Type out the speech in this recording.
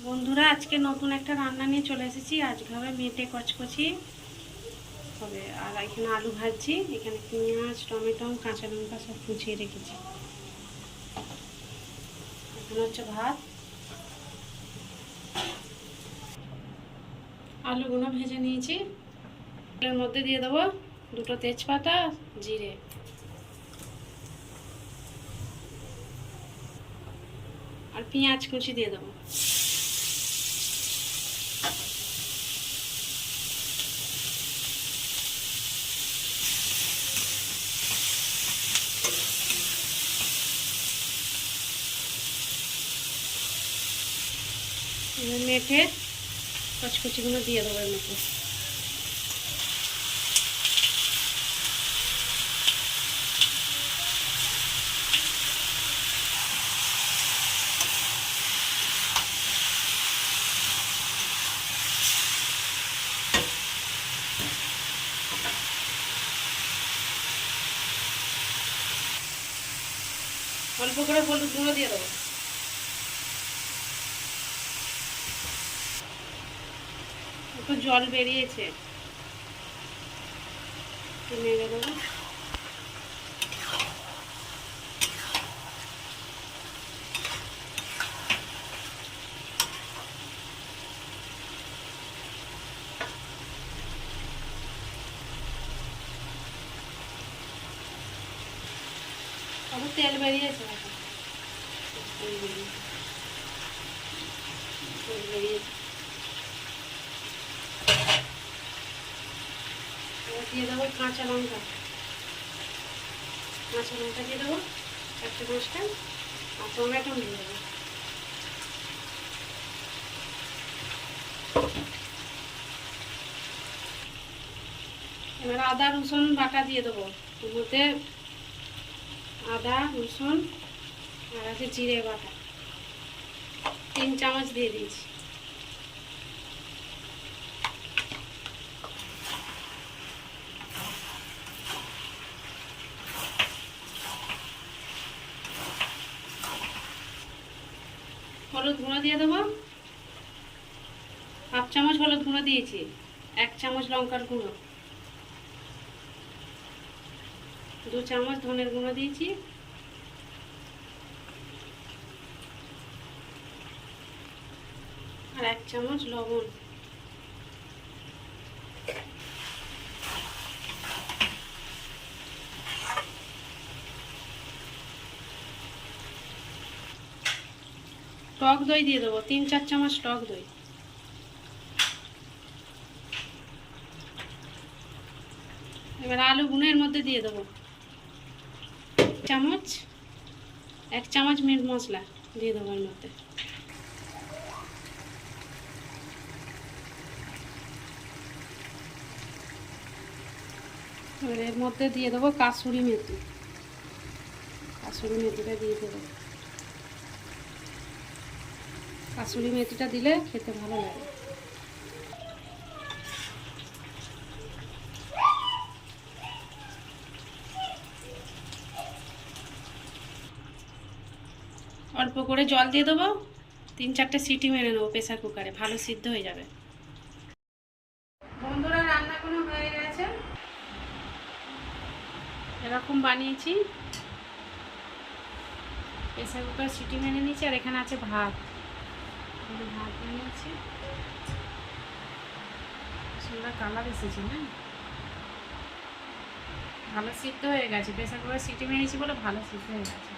বন্ধুরা, আজকে নতুন একটা রান্না নিয়ে চলে এসেছি। আজকে হবে মেটে কচকচি হবে, আর এখানে আলু ভাজছি, এখানে পেঁয়াজ, টমেটো, কাঁচা লঙ্কা সব কুচিয়ে রেখেছি। এখানে হচ্ছে ভাত। আলুগুলো ভেজে নিয়েছি। এর মধ্যে দিয়ে দেবো দুটো তেজপাতা, জিরে আর পেঁয়াজ কুচি দিয়ে দেবো। মেটে কচকচিগুলো দিয়ে দেবো এর মধ্যে। অল্প করে হলুদ গুঁড়ো দিয়ে দেবো। একটু জল বেরিয়েছে, নেড়ে দেবো। তেল বেরিয়েছে, দিয়ে দেবো কাঁচা লঙ্কা দিয়ে দেবো একটা 5টা, আর টমেটো দিয়ে দেবো। এবার আদা রসুন বাটা দিয়ে দেবো। ওর মধ্যে আদা রসুন আর আছে জিরে বাটা 3 চামচ দিয়ে দিয়েছি। হলুদ গুঁড়ো দিয়ে দেবো। 1/2 চামচ হলুদ গুঁড়ো দিয়েছি। 1 চামচ লঙ্কার গুঁড়ো, 2 চামচ ধনের গুঁড়ো দিয়েছি, আর 1 চামচ লবণ। টক দই দিয়ে দেবো 3-4 চামচ টক দই। এবার আলুগুলো এর মধ্যে দিয়ে দেবো। 1 চামচ মিট মশলা দিয়ে দেবো এর মধ্যে। এবার এর মধ্যে দিয়ে দেবো কাসুরি মেথি। কাসুরি মেথিটা দিয়ে দেবো। কাসুরি মেথিটা দিলে খেতে ভালো লাগে। অল্প করে জল দিয়ে দেবো। 3-4টে সিটি মেরে নেবো প্রেসার কুকারে, ভালো সিদ্ধ হয়ে যাবে। বন্ধুরা, রান্নাগুলো হয়ে গেছে। এরকম বানিয়েছি, প্রেসার কুকার সিটি মেরে নিয়েছি। আর এখানে আছে ভাত, ভাত বানিয়েছি। সুন্দর কালার এসেছে না, ভালো সিদ্ধ হয়ে গেছে। প্রেসার কুকার সিটি মেরেছি বলে ভালো সিদ্ধ হয়ে গেছে।